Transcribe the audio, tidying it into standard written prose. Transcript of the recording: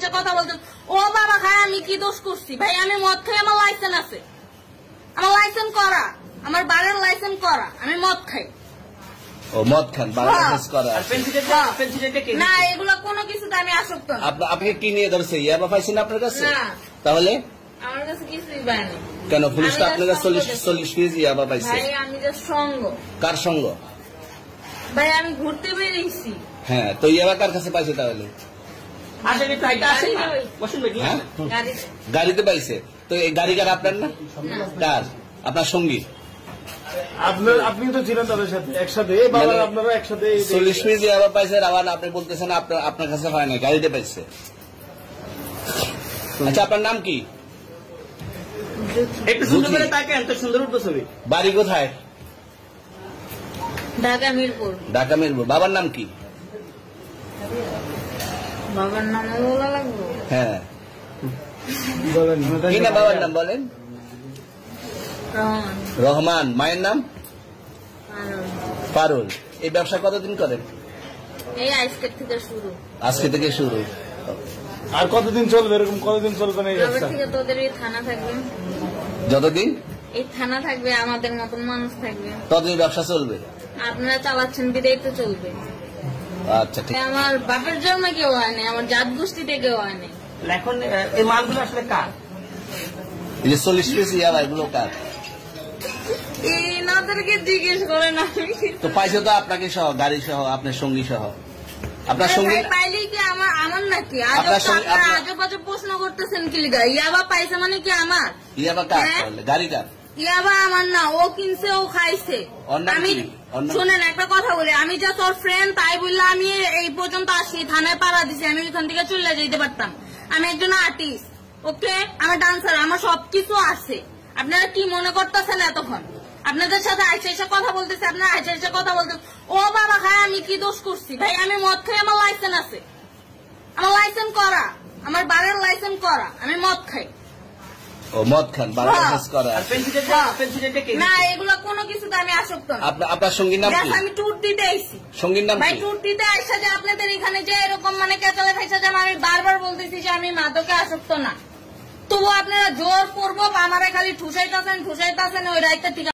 এসে কথা বলতেন। ও বাবা খায়, আমি কি দোষ করছি ভাই? আমি মদ খাই, আমার লাইসেন্স আছে, আমার লাইসেন্স করা, আমার বাড়ির লাইসেন্স করা, আমি মদ খাই। ও মদ খান, লাইসেন্স করা। না, এগুলো কোনো কিছুতে আমি আসক্ত না। আপনি কি নিয়ে ধরছে? ইয়াবা পাইছেন আপনার কাছে? তাহলে আমার কাছে কিছুই পাইনি। কেন পুলিশ তো আপনার কাছে 40 কেজি ইয়াবা পাইছে? ভাই আমি যে সঙ্গ। কার সঙ্গ? ভাই আমি ঘুরতে বেরিয়েছি। হ্যাঁ, তো ইয়াবা কার কাছে পাইছে তাহলে? গাড়িতে পাইছে। তো এই গাড়ি কার? আপনার না? কার? আপনার সঙ্গী? আপনি তো ছিলেন তাদের সাথে একসাথে, আপনারা একসাথে 40 কেজি ইয়াবা পাইছে। আবার আপনি বলতেছেন আপনার কাছে হয় না, গাড়িতে পাইছে। আচ্ছা, আপনার নাম কি? একটু সুন্দর করে তাকেন, তো সুন্দর উঠবো ছবি। বাড়ি কোথায়? ঢাকা মিরপুর। ঢাকা মিরপুর। বাবার নাম কি? বাবার নাম বলা লাগবে? হ্যাঁ, বলেন কি না বাবার নাম বলেন? রহমান। রহমান। মায়ের নাম? পারুল। এই ব্যবসা কতদিন করেন? এই আজকে থেকে শুরু। আজকে থেকে শুরু। আর কতদিন চলবে? এরকম কতদিন চলবে না এই যবে ব্যবসা? থেকে তোদের এই থানা থাকবে, যতদিন এই থানা থাকবে, আমাদের মতন মানুষ থাকবে, ততদিন ব্যবসা চলবে। আপনারা চালাচ্ছেন বিদায় তো চলবে। আচ্ছা, ঠিক। আমার বাপের জন্ম কেউ হয় নাই, আমার জাত গোষ্ঠীতে কেউ হয় নাই। এখন এই মালগুলো আসলে কার? এই যে 40 কেজি ইয়াবা, এগুলো কার? এনাদেরকে জিজ্ঞেস করেন। আমি তো পাইছে তো আপনাকে সহ, গাড়ি সহ, আপনার সঙ্গী সহ। আপনার সঙ্গী পাইলে কি আমার নাকি? আপনার সঙ্গে আজব আজব প্রশ্ন করতেছেন কি লিগা? ইয়াবা পাইছে মানে কি আমার? ইয়াবা কার? গাড়ি কার? ইয়াবা আমার না, ও কিনছে, ও খাইছে। আমি শুনেন একটা কথা বলি, আমি যা তোর ফ্রেন্ড তাই বললে আমি এই পর্যন্ত আসি, থানায় পাড়া দিছি, আমি ওইখান থেকে চলে যেতে পারতাম। আমি একজন আর্টিস্ট, ওকে, আমার ডান্সার, আমার সবকিছু আছে। আপনারা কি মনে করতেছেন এতক্ষণ? আপনাদের সাথে আইসা এসে কথা বলতেছে, আপনারা আইসা এসে কথা বলতেছেন। ও বাবা খায়, আমি কি দোষ করছি ভাই? আমি মদ খাই, আমার লাইসেন্স আছে, আমার লাইসেন্স করা, আমার বাড়ির লাইসেন্স করা, আমি মদ খাই। ও মদ খান, লাইসেন্স করা। না, এগুলো কোনো কিছুতে আমি আসক্ত না। আপনার সঙ্গীর নাম কি? আমি ট্যুর দিতে আইছি। সঙ্গীর নাম ভাই কি? ট্যুর দিতে আইসা যে আপনাদের এখানে যে এরকম মানে কেচালে খাইসা যে আমি বারবার বলতেছি যে আমি মাদকে আসক্ত না, তবু আপনারা জোর পূর্বক আমারে খালি ঠুসাইতেছেন ওই রাইতে ঠিক